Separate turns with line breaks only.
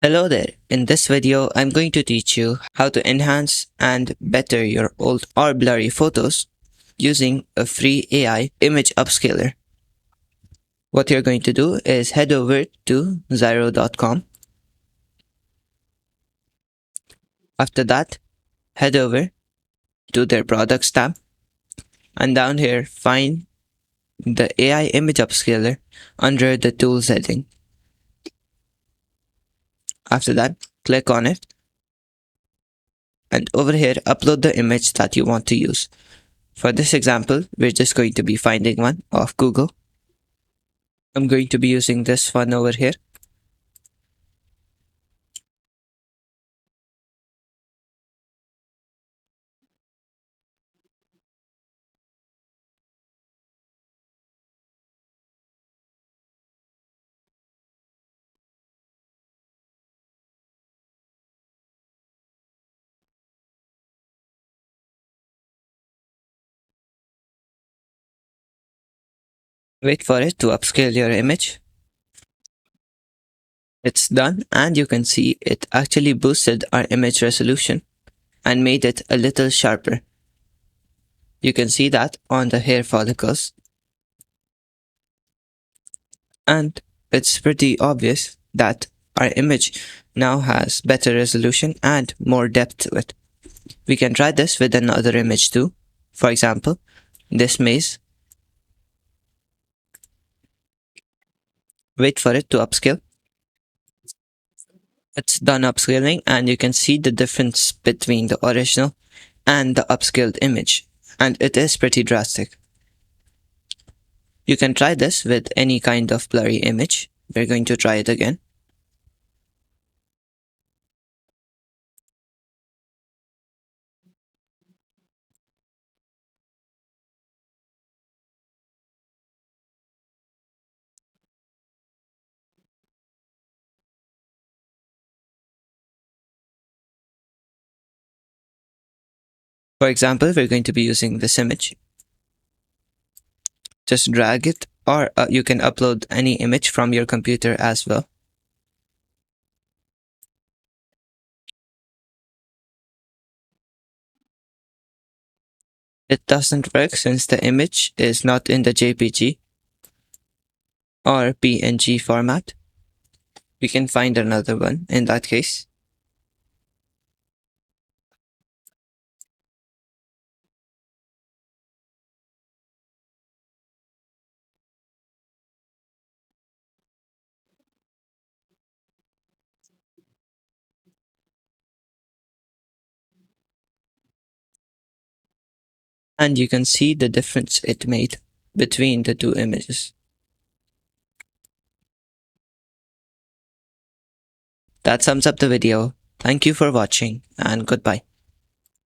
Hello there. In this video, I'm going to teach you how to enhance and better your old or blurry photos using a free AI image upscaler. What you're going to do is head over to Zyro.com. After that, head over to their products tab and down here find the AI image upscaler under the tools heading. After that, click on it and over here upload the image that you want to use. For this example, we're just going to be finding one of Google. I'm going to be using this one over here. Wait for it to upscale your image. It's done and you can see it actually boosted our image resolution and made it a little sharper. You can see that on the hair follicles. And it's pretty obvious that our image now has better resolution and more depth to it. We can try this with another image too. For example, this maze. Wait for it to upscale. It's done upscaling and you can see the difference between the original and the upscaled image, and it is pretty drastic. You can try this with any kind of blurry image. We're going to try it again. For example, we're going to be using this image. Just drag it, or you can upload any image from your computer as well. It doesn't work since the image is not in the JPG or PNG format. We can find another one in that case. And you can see the difference it made between the two images. That sums up the video. Thank you for watching and goodbye.